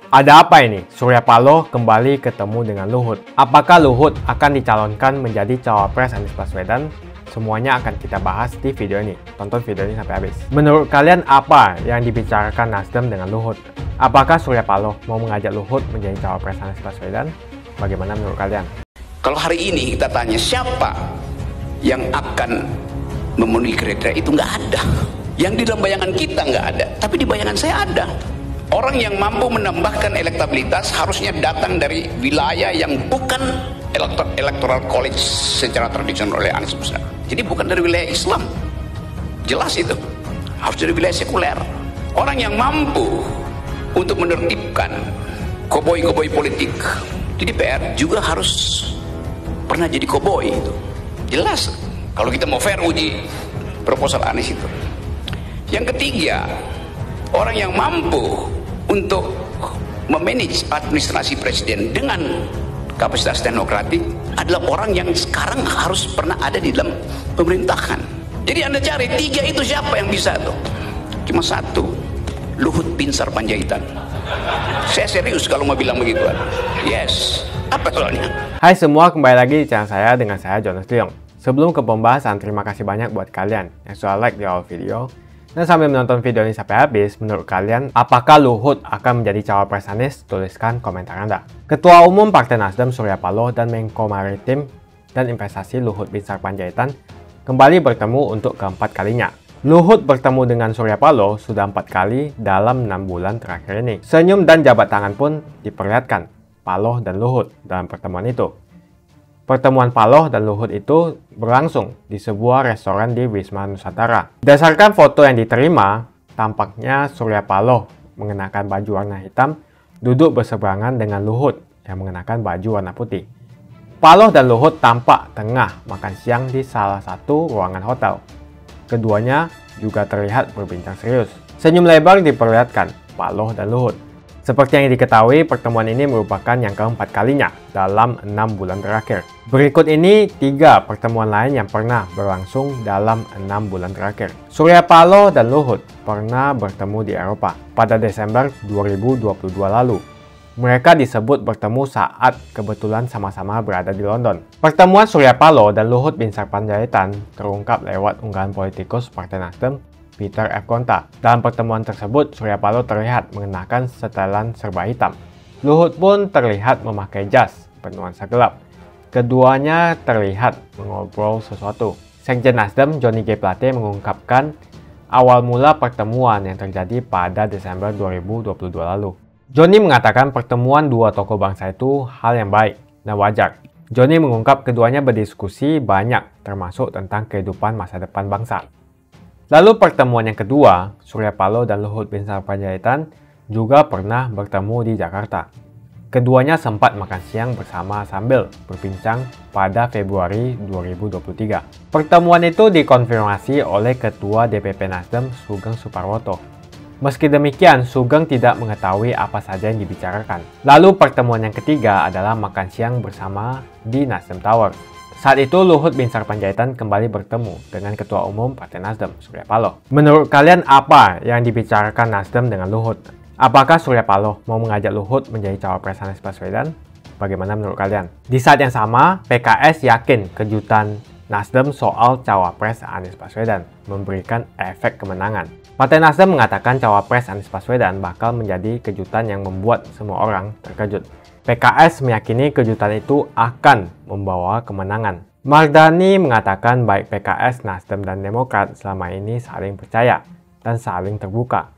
Ada apa ini? Surya Paloh kembali ketemu dengan Luhut. Apakah Luhut akan dicalonkan menjadi cawapres Anies Baswedan? Semuanya akan kita bahas di video ini. Tonton video ini sampai habis. Menurut kalian apa yang dibicarakan Nasdem dengan Luhut? Apakah Surya Paloh mau mengajak Luhut menjadi cawapres Anies Baswedan? Bagaimana menurut kalian? Kalau hari ini kita tanya siapa yang akan memenuhi kriteria itu, nggak ada. Yang di dalam bayangan kita nggak ada, tapi di bayangan saya ada. Orang yang mampu menambahkan elektabilitas harusnya datang dari wilayah yang bukan electoral college secara tradisional oleh Anies Baswedan. Jadi bukan dari wilayah Islam, jelas itu. Harus dari wilayah sekuler. Orang yang mampu untuk menertibkan koboi-koboi politik di DPR juga harus pernah jadi koboi itu. Jelas kalau kita mau fair uji proposal Anies itu. Yang ketiga, orang yang mampu untuk memanage administrasi presiden dengan kapasitas teknokratik adalah orang yang sekarang harus pernah ada di dalam pemerintahan. Jadi Anda cari tiga itu siapa yang bisa tuh? Cuma satu, Luhut Binsar Panjaitan. Saya serius kalau mau bilang begitu. Yes. Apa soalnya? Hai semua, kembali lagi di channel saya dengan saya Jonas Leong. Sebelum ke pembahasan, terima kasih banyak buat kalian yang sudah like di awal video. Dan sambil menonton video ini sampai habis, menurut kalian, apakah Luhut akan menjadi cawapres Anies? Tuliskan komentar Anda. Ketua Umum Partai Nasdem Surya Paloh dan Menko Maritim dan Investasi Luhut Binsar Panjaitan kembali bertemu untuk keempat kalinya. Luhut bertemu dengan Surya Paloh sudah 4 kali dalam 6 bulan terakhir ini. Senyum dan jabat tangan pun diperlihatkan Paloh dan Luhut dalam pertemuan itu. Pertemuan Paloh dan Luhut itu berlangsung di sebuah restoran di Wisma Nusantara. Berdasarkan foto yang diterima, tampaknya Surya Paloh mengenakan baju warna hitam duduk berseberangan dengan Luhut yang mengenakan baju warna putih. Paloh dan Luhut tampak tengah makan siang di salah satu ruangan hotel. Keduanya juga terlihat berbincang serius. Senyum lebar diperlihatkan Paloh dan Luhut. Seperti yang diketahui, pertemuan ini merupakan yang keempat kalinya dalam 6 bulan terakhir. Berikut ini 3 pertemuan lain yang pernah berlangsung dalam 6 bulan terakhir. Surya Paloh dan Luhut pernah bertemu di Eropa pada Desember 2022 lalu. Mereka disebut bertemu saat kebetulan sama-sama berada di London. Pertemuan Surya Paloh dan Luhut Binsar Panjaitan terungkap lewat unggahan politikus Partai Nasdem, Peter F. Gonta. Dalam pertemuan tersebut, Surya Paloh terlihat mengenakan setelan serba hitam. Luhut pun terlihat memakai jas bernuansa gelap. Keduanya terlihat mengobrol sesuatu. Sekjen Nasdem, Johnny G. Plate, mengungkapkan awal mula pertemuan yang terjadi pada Desember 2022 lalu. Johnny mengatakan pertemuan dua tokoh bangsa itu hal yang baik dan wajar. Johnny mengungkap keduanya berdiskusi banyak, termasuk tentang kehidupan masa depan bangsa. Lalu pertemuan yang kedua, Surya Paloh dan Luhut Binsar Panjaitan juga pernah bertemu di Jakarta. Keduanya sempat makan siang bersama sambil berbincang pada Februari 2023. Pertemuan itu dikonfirmasi oleh Ketua DPP Nasdem Sugeng Suparwoto. Meski demikian, Sugeng tidak mengetahui apa saja yang dibicarakan. Lalu pertemuan yang ketiga adalah makan siang bersama di Nasdem Tower. Saat itu Luhut Binsar Panjaitan kembali bertemu dengan Ketua Umum Partai Nasdem, Surya Paloh. Menurut kalian apa yang dibicarakan Nasdem dengan Luhut? Apakah Surya Paloh mau mengajak Luhut menjadi cawapres Anies Baswedan? Bagaimana menurut kalian? Di saat yang sama, PKS yakin kejutan Nasdem soal cawapres Anies Baswedan memberikan efek kemenangan. Partai Nasdem mengatakan cawapres Anies Baswedan bakal menjadi kejutan yang membuat semua orang terkejut. PKS meyakini kejutan itu akan membawa kemenangan. Mardhani mengatakan baik PKS, Nasdem, dan Demokrat selama ini saling percaya dan saling terbuka.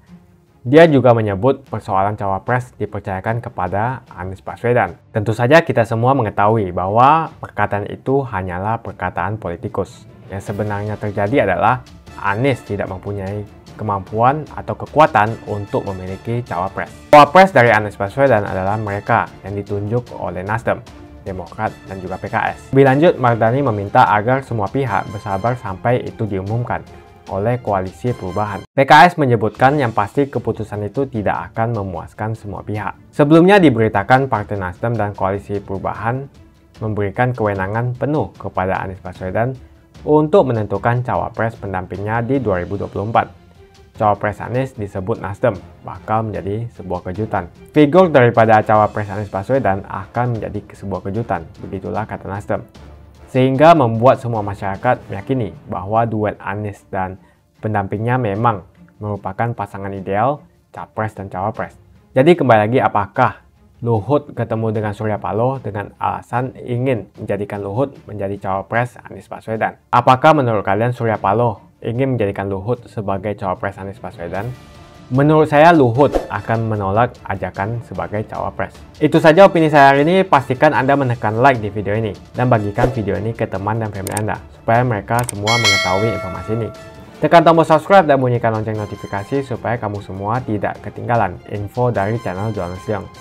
Dia juga menyebut persoalan cawapres dipercayakan kepada Anies Baswedan. Tentu saja kita semua mengetahui bahwa perkataan itu hanyalah perkataan politikus. Yang sebenarnya terjadi adalah Anies tidak mempunyai kemampuan atau kekuatan untuk memiliki cawapres. Cawapres dari Anies Baswedan adalah mereka yang ditunjuk oleh Nasdem, Demokrat, dan juga PKS. Lebih lanjut, Mardhani meminta agar semua pihak bersabar sampai itu diumumkan oleh Koalisi Perubahan. PKS menyebutkan yang pasti keputusan itu tidak akan memuaskan semua pihak. Sebelumnya diberitakan Partai Nasdem dan Koalisi Perubahan memberikan kewenangan penuh kepada Anies Baswedan untuk menentukan cawapres pendampingnya di 2024. cawapres Anies disebut Nasdem bakal menjadi sebuah kejutan. Figur daripada cawapres Anies Baswedan akan menjadi sebuah kejutan, begitulah kata Nasdem. Sehingga membuat semua masyarakat meyakini bahwa duet Anies dan pendampingnya memang merupakan pasangan ideal capres dan cawapres. Jadi kembali lagi, apakah Luhut ketemu dengan Surya Paloh dengan alasan ingin menjadikan Luhut menjadi cawapres Anies Baswedan? Apakah menurut kalian Surya Paloh ingin menjadikan Luhut sebagai cawapres Anies Baswedan? Menurut saya Luhut akan menolak ajakan sebagai cawapres. Itu saja opini saya hari ini. Pastikan Anda menekan like di video ini dan bagikan video ini ke teman dan family Anda supaya mereka semua mengetahui informasi ini. Tekan tombol subscribe dan bunyikan lonceng notifikasi supaya kamu semua tidak ketinggalan info dari channel Jonas Leong.